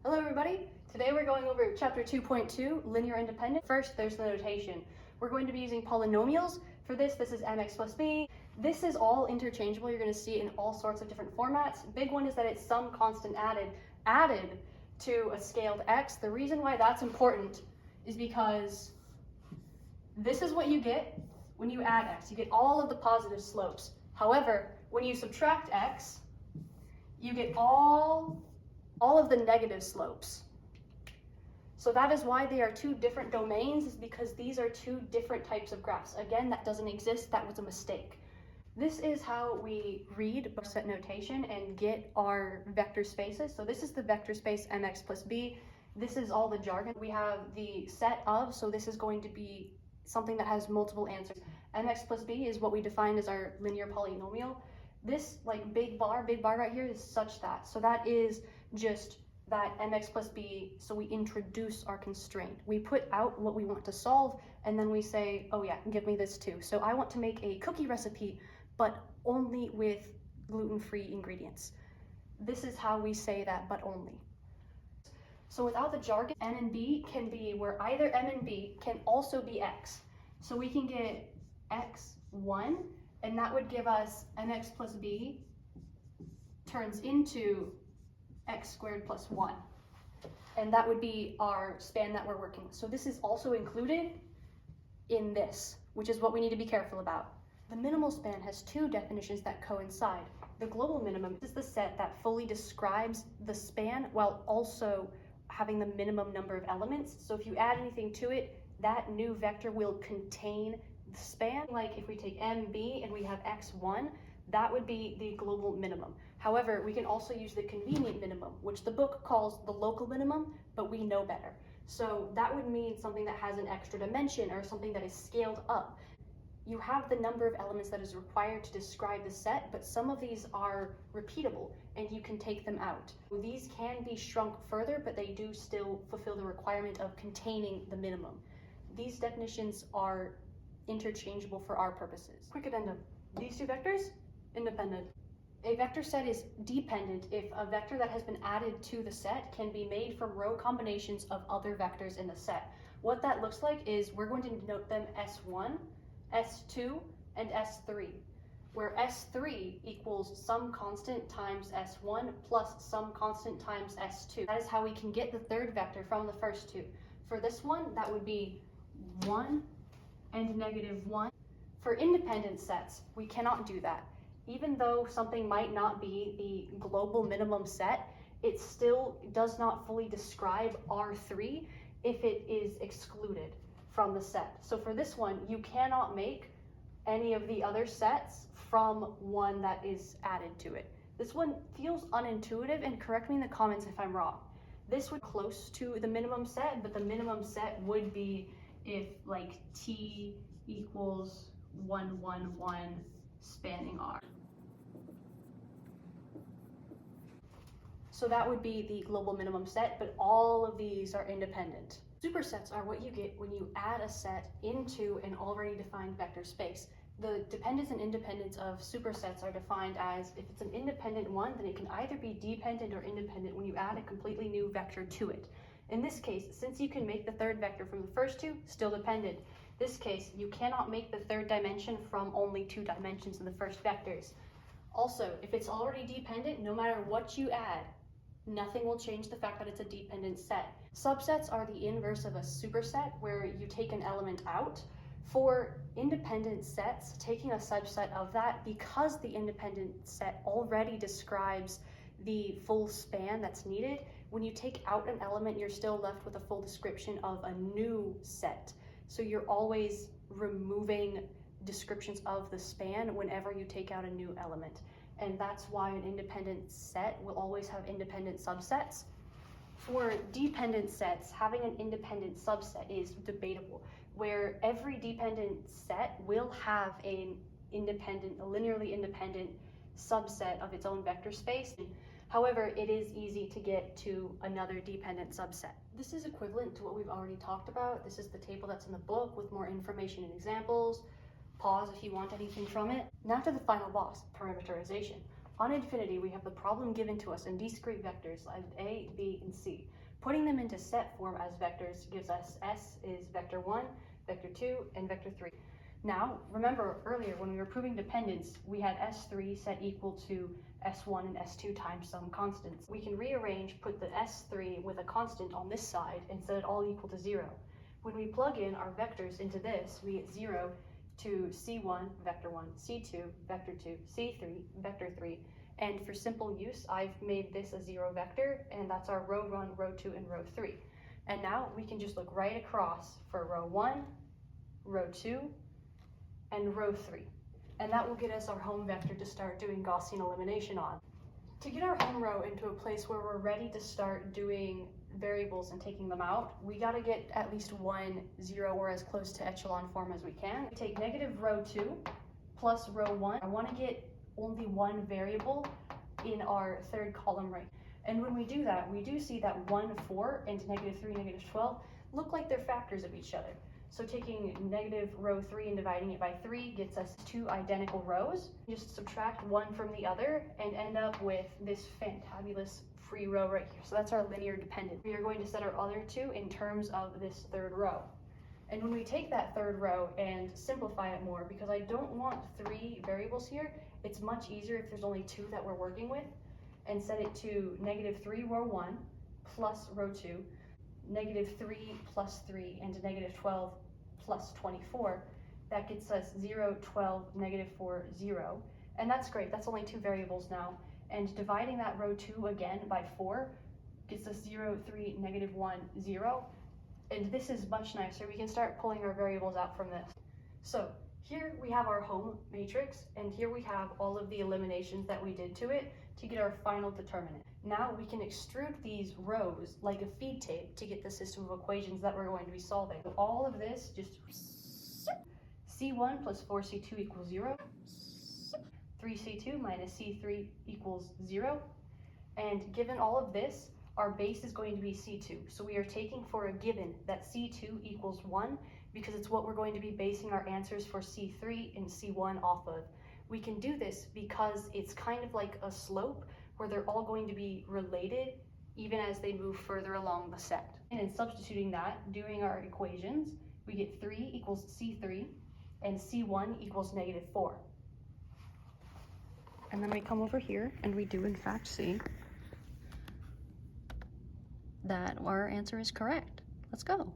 Hello everybody! Today we're going over chapter 2.2, linear independent. First, there's the notation. We're going to be using polynomials. For this is mx plus b. This is all interchangeable. You're going to see it in all sorts of different formats. Big one is that it's some constant added to a scaled x. The reason why that's important is because this is what you get when you add x. You get all of the positive slopes. However, when you subtract x, you get all of the negative slopes. So that is why they are two different domains, is because these are two different types of graphs. Again, that doesn't exist. That was a mistake. This is how we read set notation and get our vector spaces. So this is the vector space mx plus b. This is all the jargon. We have the set of, so this is going to be something that has multiple answers. Mx plus b is what we define as our linear polynomial. This like big bar right here is such that. So that is just that mx plus b, so we introduce our constraint. We put out what we want to solve, and then we say, oh yeah, give me this too. So I want to make a cookie recipe, but only with gluten-free ingredients. This is how we say that, but only. So without the jargon, n and b can be where either m and b can also be x. So we can get x1, and that would give us mx plus b turns into x squared plus 1. And that would be our span that we're working with. So this is also included in this, which is what we need to be careful about. The minimal span has two definitions that coincide. The global minimum is the set that fully describes the span while also having the minimum number of elements. So if you add anything to it, that new vector will contain the span. Like if we take mb and we have x1, that would be the global minimum. However, we can also use the convenient minimum, which the book calls the local minimum, but we know better. So that would mean something that has an extra dimension or something that is scaled up. You have the number of elements that is required to describe the set, but some of these are repeatable and you can take them out. These can be shrunk further, but they do still fulfill the requirement of containing the minimum. These definitions are interchangeable for our purposes. Quick addendum. These two vectors, independent. A vector set is dependent if a vector that has been added to the set can be made from row combinations of other vectors in the set. What that looks like is we're going to denote them S1, S2, and S3, where S3 equals some constant times S1 plus some constant times S2. That is how we can get the third vector from the first two. For this one, that would be 1 and -1. For independent sets, we cannot do that. Even though something might not be the global minimum set, it still does not fully describe R3 if it is excluded from the set. So for this one, you cannot make any of the other sets from one that is added to it. This one feels unintuitive, and correct me in the comments if I'm wrong. This would be close to the minimum set, but the minimum set would be if like T equals 1, 1, 1 spanning R. So that would be the global minimum set, but all of these are independent. Supersets are what you get when you add a set into an already defined vector space. The dependence and independence of supersets are defined as if it's an independent one, then it can either be dependent or independent when you add a completely new vector to it. In this case, since you can make the third vector from the first two, still dependent. This case, you cannot make the third dimension from only 2 dimensions of the first vectors. Also, if it's already dependent, no matter what you add, nothing will change the fact that it's a dependent set. Subsets are the inverse of a superset, where you take an element out. For independent sets, taking a subset of that, because the independent set already describes the full span that's needed, when you take out an element, you're still left with a full description of a new set. So you're always removing descriptions of the span whenever you take out a new element. And that's why an independent set will always have independent subsets. For dependent sets, having an independent subset is debatable, where every dependent set will have a linearly independent subset of its own vector space. However, it is easy to get to another dependent subset. This is equivalent to what we've already talked about. This is the table that's in the book with more information and examples. Pause if you want anything from it. Now to the final boss, parameterization. On infinity, we have the problem given to us in discrete vectors like A, B, and C. Putting them into set form as vectors gives us S is vector 1, vector 2, and vector 3. Now, remember earlier when we were proving dependence, we had S3 set equal to S1 and S2 times some constants. We can rearrange, put the S3 with a constant on this side and set it all equal to 0. When we plug in our vectors into this, we get 0 to C1, vector 1, C2, vector 2, C3, vector 3. And for simple use, I've made this a 0 vector, and that's our row 1, row 2, and row 3. And now we can just look right across for row 1, row 2, and row 3. And that will get us our home vector to start doing Gaussian elimination on. To get our home row into a place where we're ready to start doing variables and taking them out, we got to get at least one 0 or as close to echelon form as we can. We take negative row 2 plus row 1. I want to get only one variable in our third column right. And when we do that, we do see that 1, 4, and negative 3, negative 12 look like they're factors of each other. So taking negative row 3 and dividing it by 3 gets us 2 identical rows. Just subtract one from the other and end up with this fantabulous free row right here. So that's our linear dependent. We are going to set our other two in terms of this third row. And when we take that third row and simplify it more, because I don't want 3 variables here, it's much easier if there's only 2 that we're working with, and set it to negative 3 row 1 plus row 2, negative 3 plus 3, and negative 12 plus 24. That gets us 0, 12, negative 4, 0. And that's great, that's only 2 variables now. And dividing that row 2 again by 4 gets us 0, 3, negative 1, 0. And this is much nicer. We can start pulling our variables out from this. So here we have our home matrix, and here we have all of the eliminations that we did to it to get our final determinant. Now we can extrude these rows like a feed tape to get the system of equations that we're going to be solving. So all of this just C1 plus 4C2 equals 0, 3C2 minus C3 equals 0, and given all of this, our base is going to be C2. So we are taking for a given that C2 equals 1 because it's what we're going to be basing our answers for C3 and C1 off of. We can do this because it's kind of like a slope where they're all going to be related even as they move further along the set. And in substituting that, doing our equations, we get 3 equals C3 and C1 equals negative 4. And then we come over here and we do in fact see that our answer is correct. Let's go.